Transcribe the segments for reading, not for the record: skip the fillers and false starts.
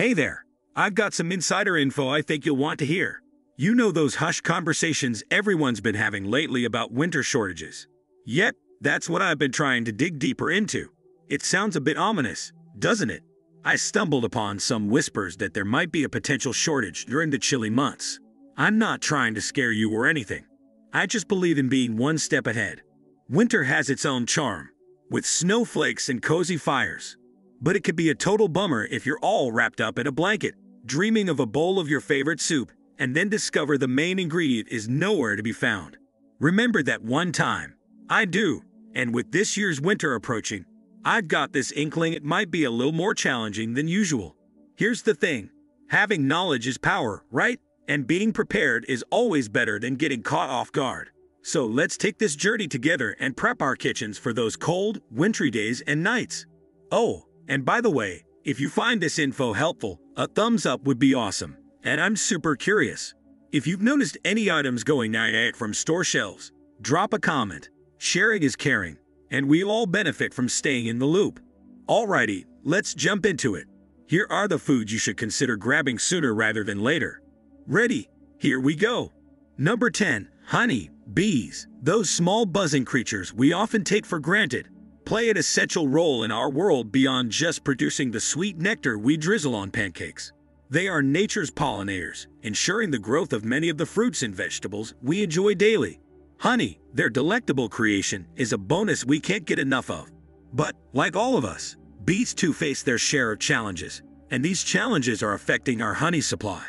Hey there, I've got some insider info I think you'll want to hear. You know those hushed conversations everyone's been having lately about winter shortages. Yep, that's what I've been trying to dig deeper into. It sounds a bit ominous, doesn't it? I stumbled upon some whispers that there might be a potential shortage during the chilly months. I'm not trying to scare you or anything. I just believe in being one step ahead. Winter has its own charm, with snowflakes and cozy fires. But it could be a total bummer if you're all wrapped up in a blanket, dreaming of a bowl of your favorite soup, and then discover the main ingredient is nowhere to be found. Remember that one time? I do, and with this year's winter approaching, I've got this inkling it might be a little more challenging than usual. Here's the thing. Having knowledge is power, right? And being prepared is always better than getting caught off guard. So let's take this journey together and prep our kitchens for those cold, wintry days and nights. Oh, and by the way, if you find this info helpful, a thumbs up would be awesome. And I'm super curious. If you've noticed any items going night from store shelves, drop a comment. Sharing is caring, and we all benefit from staying in the loop. Alrighty, let's jump into it. Here are the foods you should consider grabbing sooner rather than later. Ready? Here we go. Number 10. Honey, bees. Those small buzzing creatures we often take for granted play an essential role in our world beyond just producing the sweet nectar we drizzle on pancakes. They are nature's pollinators, ensuring the growth of many of the fruits and vegetables we enjoy daily. Honey, their delectable creation, is a bonus we can't get enough of. But, like all of us, bees too face their share of challenges, and these challenges are affecting our honey supply.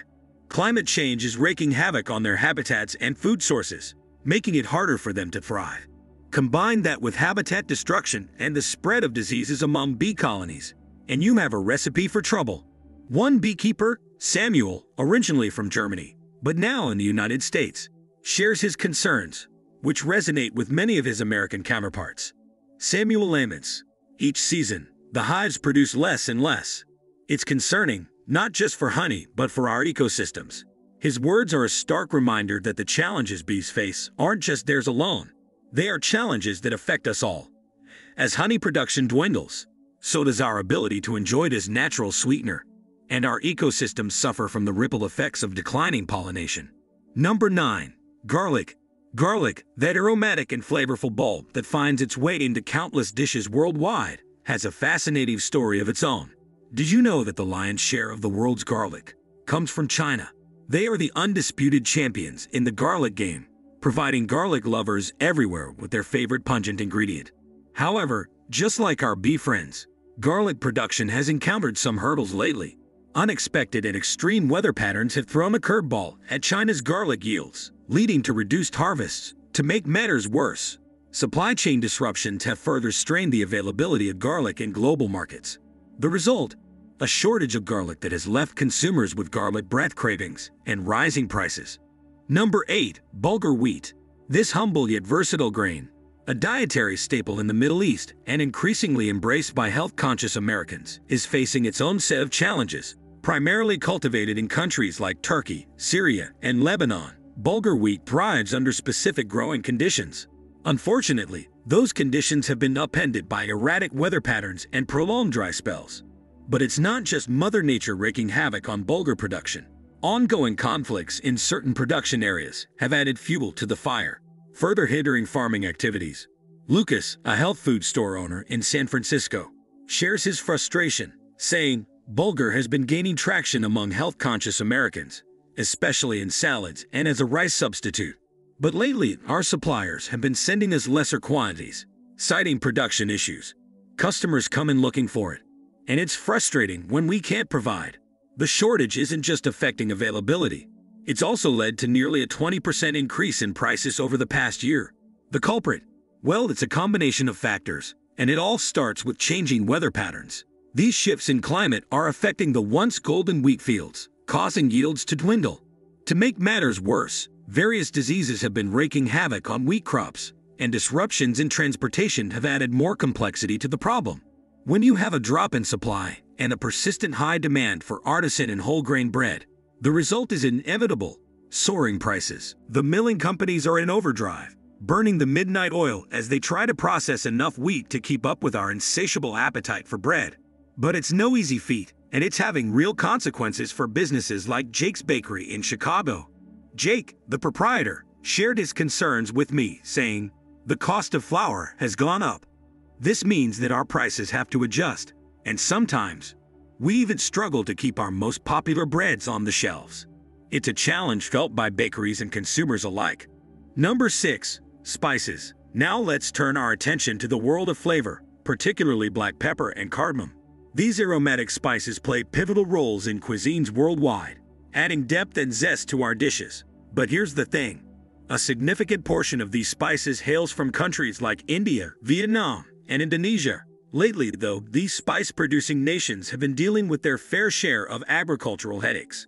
Climate change is wreaking havoc on their habitats and food sources, making it harder for them to thrive. Combine that with habitat destruction and the spread of diseases among bee colonies, and you have a recipe for trouble. One beekeeper, Samuel, originally from Germany, but now in the United States, shares his concerns, which resonate with many of his American counterparts. Samuel laments, "Each season, the hives produce less and less. It's concerning, not just for honey, but for our ecosystems." His words are a stark reminder that the challenges bees face aren't just theirs alone. They are challenges that affect us all. As honey production dwindles, so does our ability to enjoy this natural sweetener, and our ecosystems suffer from the ripple effects of declining pollination. Number 9. Garlic. Garlic, that aromatic and flavorful bulb that finds its way into countless dishes worldwide, has a fascinating story of its own. Did you know that the lion's share of the world's garlic comes from China? They are the undisputed champions in the garlic game, providing garlic lovers everywhere with their favorite pungent ingredient. However, just like our bee friends, garlic production has encountered some hurdles lately. Unexpected and extreme weather patterns have thrown a curveball at China's garlic yields, leading to reduced harvests. To make matters worse, supply chain disruptions have further strained the availability of garlic in global markets. The result? A shortage of garlic that has left consumers with garlic breath cravings and rising prices. Number 8. Bulgur wheat. This humble yet versatile grain, a dietary staple in the Middle East and increasingly embraced by health-conscious Americans, is facing its own set of challenges. Primarily cultivated in countries like Turkey, Syria, and Lebanon, bulgur wheat thrives under specific growing conditions. Unfortunately, those conditions have been upended by erratic weather patterns and prolonged dry spells. But it's not just Mother Nature wreaking havoc on bulgur production. Ongoing conflicts in certain production areas have added fuel to the fire, further hindering farming activities. Lucas, a health food store owner in San Francisco, shares his frustration, saying, "Bulgur has been gaining traction among health-conscious Americans, especially in salads and as a rice substitute. But lately, our suppliers have been sending us lesser quantities, citing production issues. Customers come in looking for it, and it's frustrating when we can't provide." The shortage isn't just affecting availability. It's also led to nearly a 20% increase in prices over the past year. The culprit? Well, it's a combination of factors, and it all starts with changing weather patterns. These shifts in climate are affecting the once golden wheat fields, causing yields to dwindle. To make matters worse, various diseases have been wreaking havoc on wheat crops, and disruptions in transportation have added more complexity to the problem. When you have a drop in supply and a persistent high demand for artisan and whole grain bread, the result is inevitable: soaring prices. The milling companies are in overdrive, burning the midnight oil as they try to process enough wheat to keep up with our insatiable appetite for bread. But it's no easy feat, and it's having real consequences for businesses like Jake's Bakery in Chicago. Jake, the proprietor, shared his concerns with me, saying, "The cost of flour has gone up. This means that our prices have to adjust, and sometimes we even struggle to keep our most popular breads on the shelves." It's a challenge felt by bakeries and consumers alike. Number 6. Spices. Now let's turn our attention to the world of flavor, particularly black pepper and cardamom. These aromatic spices play pivotal roles in cuisines worldwide, adding depth and zest to our dishes. But here's the thing. A significant portion of these spices hails from countries like India, Vietnam, and Indonesia. Lately, though, these spice-producing nations have been dealing with their fair share of agricultural headaches.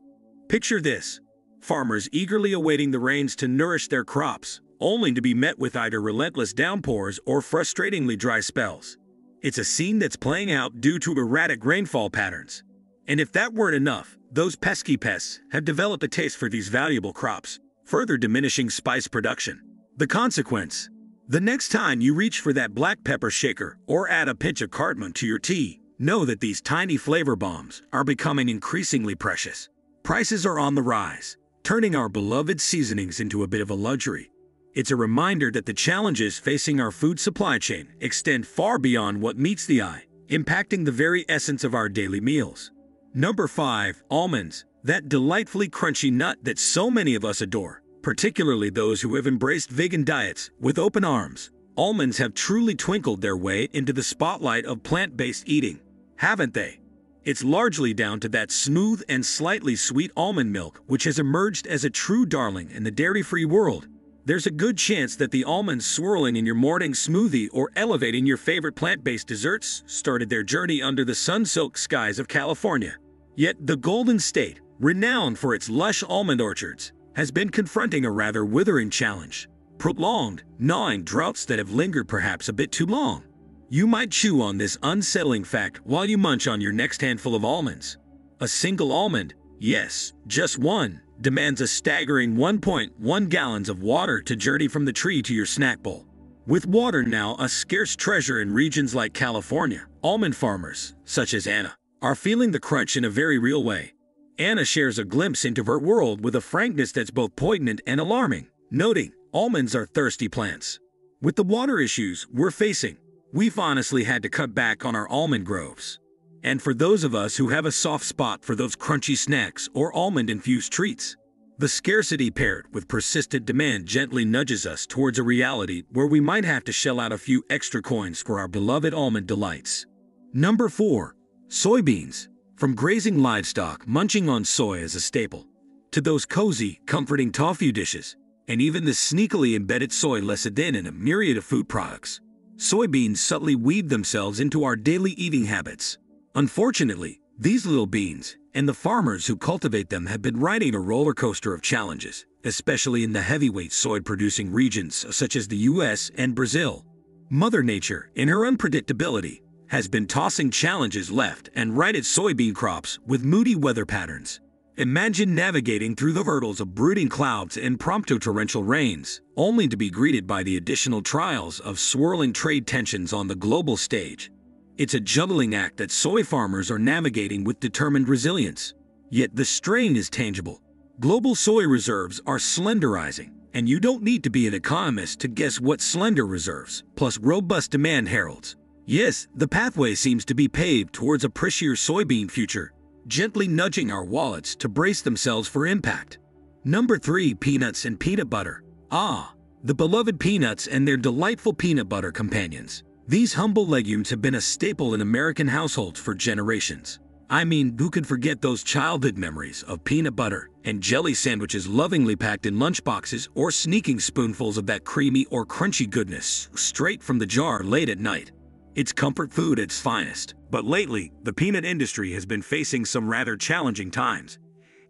Picture this: farmers eagerly awaiting the rains to nourish their crops, only to be met with either relentless downpours or frustratingly dry spells. It's a scene that's playing out due to erratic rainfall patterns. And if that weren't enough, those pesky pests have developed a taste for these valuable crops, further diminishing spice production. The consequence: the next time you reach for that black pepper shaker or add a pinch of cardamom to your tea, know that these tiny flavor bombs are becoming increasingly precious. Prices are on the rise, turning our beloved seasonings into a bit of a luxury. It's a reminder that the challenges facing our food supply chain extend far beyond what meets the eye, impacting the very essence of our daily meals. Number 5. Almonds. That delightfully crunchy nut that so many of us adore, particularly those who have embraced vegan diets with open arms. Almonds have truly twinkled their way into the spotlight of plant-based eating, haven't they? It's largely down to that smooth and slightly sweet almond milk which has emerged as a true darling in the dairy-free world. There's a good chance that the almonds swirling in your morning smoothie or elevating your favorite plant-based desserts started their journey under the sun-soaked skies of California. Yet the Golden State, renowned for its lush almond orchards, has been confronting a rather withering challenge: prolonged, gnawing droughts that have lingered perhaps a bit too long. You might chew on this unsettling fact while you munch on your next handful of almonds. A single almond, yes, just one, demands a staggering 1.1 gallons of water to journey from the tree to your snack bowl. With water now a scarce treasure in regions like California, almond farmers, such as Anna, are feeling the crunch in a very real way. Anna shares a glimpse into her world with a frankness that's both poignant and alarming, noting, "Almonds are thirsty plants. With the water issues we're facing, we've honestly had to cut back on our almond groves." And for those of us who have a soft spot for those crunchy snacks or almond-infused treats, the scarcity paired with persistent demand gently nudges us towards a reality where we might have to shell out a few extra coins for our beloved almond delights. Number 4. Soybeans. From grazing livestock munching on soy as a staple, to those cozy, comforting tofu dishes, and even the sneakily embedded soy lecithin in a myriad of food products, soybeans subtly weave themselves into our daily eating habits. Unfortunately, these little beans and the farmers who cultivate them have been riding a roller coaster of challenges, especially in the heavyweight soy-producing regions such as the US and Brazil. Mother Nature, in her unpredictability, has been tossing challenges left and right at soybean crops with moody weather patterns. Imagine navigating through the hurdles of brooding clouds and impromptu torrential rains, only to be greeted by the additional trials of swirling trade tensions on the global stage. It's a juggling act that soy farmers are navigating with determined resilience. Yet the strain is tangible. Global soy reserves are slenderizing, and you don't need to be an economist to guess what slender reserves, plus robust demand heralds. Yes, the pathway seems to be paved towards a pricier soybean future, gently nudging our wallets to brace themselves for impact. Number 3. Peanuts and peanut butter. Ah, the beloved peanuts and their delightful peanut butter companions. These humble legumes have been a staple in American households for generations. I mean, who could forget those childhood memories of peanut butter and jelly sandwiches lovingly packed in lunchboxes, or sneaking spoonfuls of that creamy or crunchy goodness straight from the jar late at night? It's comfort food at its finest. But lately, the peanut industry has been facing some rather challenging times.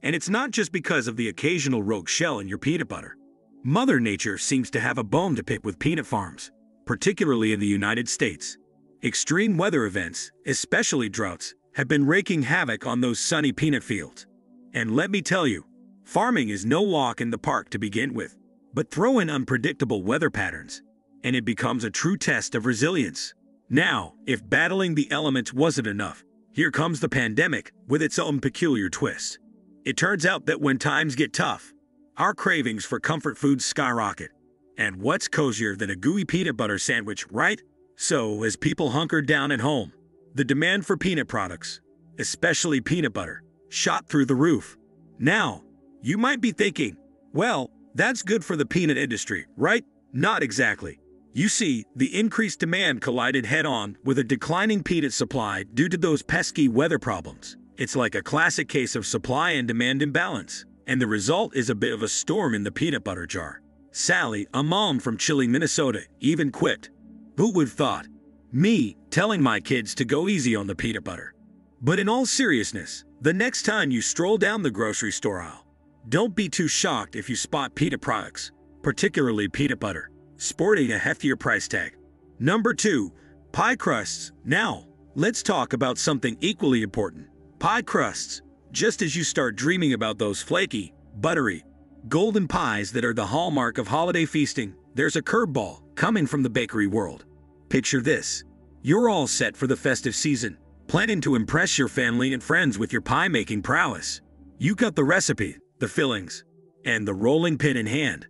And it's not just because of the occasional rogue shell in your peanut butter. Mother Nature seems to have a bone to pick with peanut farms, particularly in the United States. Extreme weather events, especially droughts, have been raking havoc on those sunny peanut fields. And let me tell you, farming is no walk in the park to begin with. But throw in unpredictable weather patterns, and it becomes a true test of resilience. Now, if battling the elements wasn't enough, Here comes the pandemic with its own peculiar twist. It turns out that when times get tough, our cravings for comfort foods skyrocket. And what's cozier than a gooey peanut butter sandwich, right? So, as people hunkered down at home, the demand for peanut products, especially peanut butter, shot through the roof. Now, you might be thinking, well, that's good for the peanut industry, right? Not exactly. You see, the increased demand collided head-on with a declining peanut supply due to those pesky weather problems. It's like a classic case of supply and demand imbalance, and the result is a bit of a storm in the peanut butter jar. Sally, a mom from chilly Minnesota, even quipped, "Who would have thought? Me telling my kids to go easy on the peanut butter." But in all seriousness, the next time you stroll down the grocery store aisle, don't be too shocked if you spot peanut products, particularly peanut butter, sporting a heftier price tag. Number 2. Pie crusts. Now, let's talk about something equally important. Pie crusts. Just as you start dreaming about those flaky, buttery, golden pies that are the hallmark of holiday feasting, there's a curveball coming from the bakery world. Picture this. You're all set for the festive season, planning to impress your family and friends with your pie-making prowess. You got the recipe, the fillings, and the rolling pin in hand.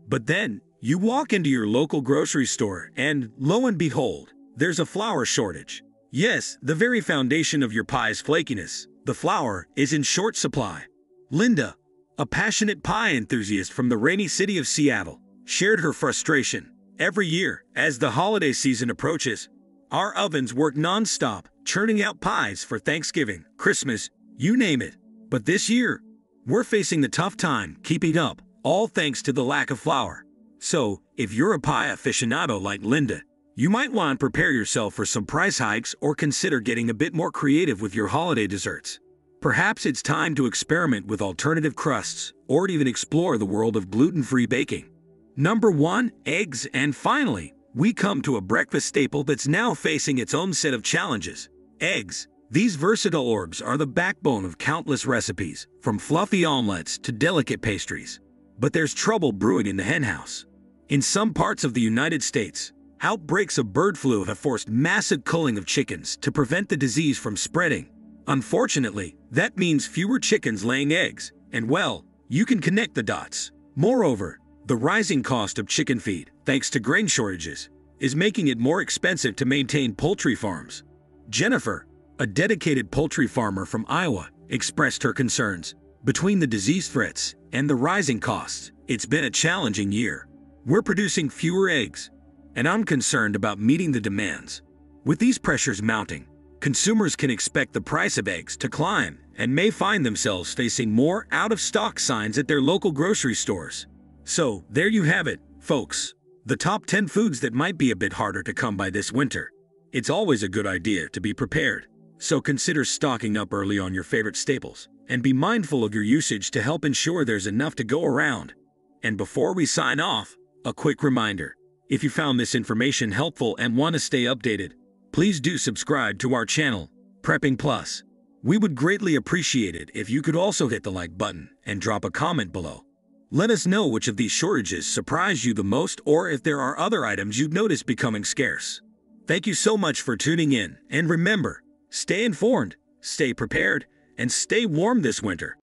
But then, you walk into your local grocery store and, lo and behold, there's a flour shortage. Yes, the very foundation of your pie's flakiness, the flour, is in short supply. Linda, a passionate pie enthusiast from the rainy city of Seattle, shared her frustration. Every year, as the holiday season approaches, our ovens work non-stop, churning out pies for Thanksgiving, Christmas, you name it. But this year, we're facing the tough time keeping up, all thanks to the lack of flour. So, if you're a pie aficionado like Linda, you might want to prepare yourself for some price hikes or consider getting a bit more creative with your holiday desserts. Perhaps it's time to experiment with alternative crusts or even explore the world of gluten-free baking. Number 1. Eggs. And finally, we come to a breakfast staple that's now facing its own set of challenges. Eggs. These versatile orbs are the backbone of countless recipes, from fluffy omelettes to delicate pastries. But there's trouble brewing in the henhouse. In some parts of the United States, outbreaks of bird flu have forced massive culling of chickens to prevent the disease from spreading. Unfortunately, that means fewer chickens laying eggs, and well, you can connect the dots. Moreover, the rising cost of chicken feed, thanks to grain shortages, is making it more expensive to maintain poultry farms. Jennifer, a dedicated poultry farmer from Iowa, expressed her concerns. Between the disease threats and the rising costs, it's been a challenging year. We're producing fewer eggs, and I'm concerned about meeting the demands. With these pressures mounting, consumers can expect the price of eggs to climb and may find themselves facing more out-of-stock signs at their local grocery stores. So, there you have it, folks. The top 10 foods that might be a bit harder to come by this winter. It's always a good idea to be prepared, so consider stocking up early on your favorite staples, and be mindful of your usage to help ensure there's enough to go around. And before we sign off, a quick reminder. If you found this information helpful and want to stay updated, please do subscribe to our channel, Prepping Plus. We would greatly appreciate it if you could also hit the like button and drop a comment below. Let us know which of these shortages surprised you the most, or if there are other items you've noticed becoming scarce. Thank you so much for tuning in, and remember, stay informed, stay prepared, and stay warm this winter.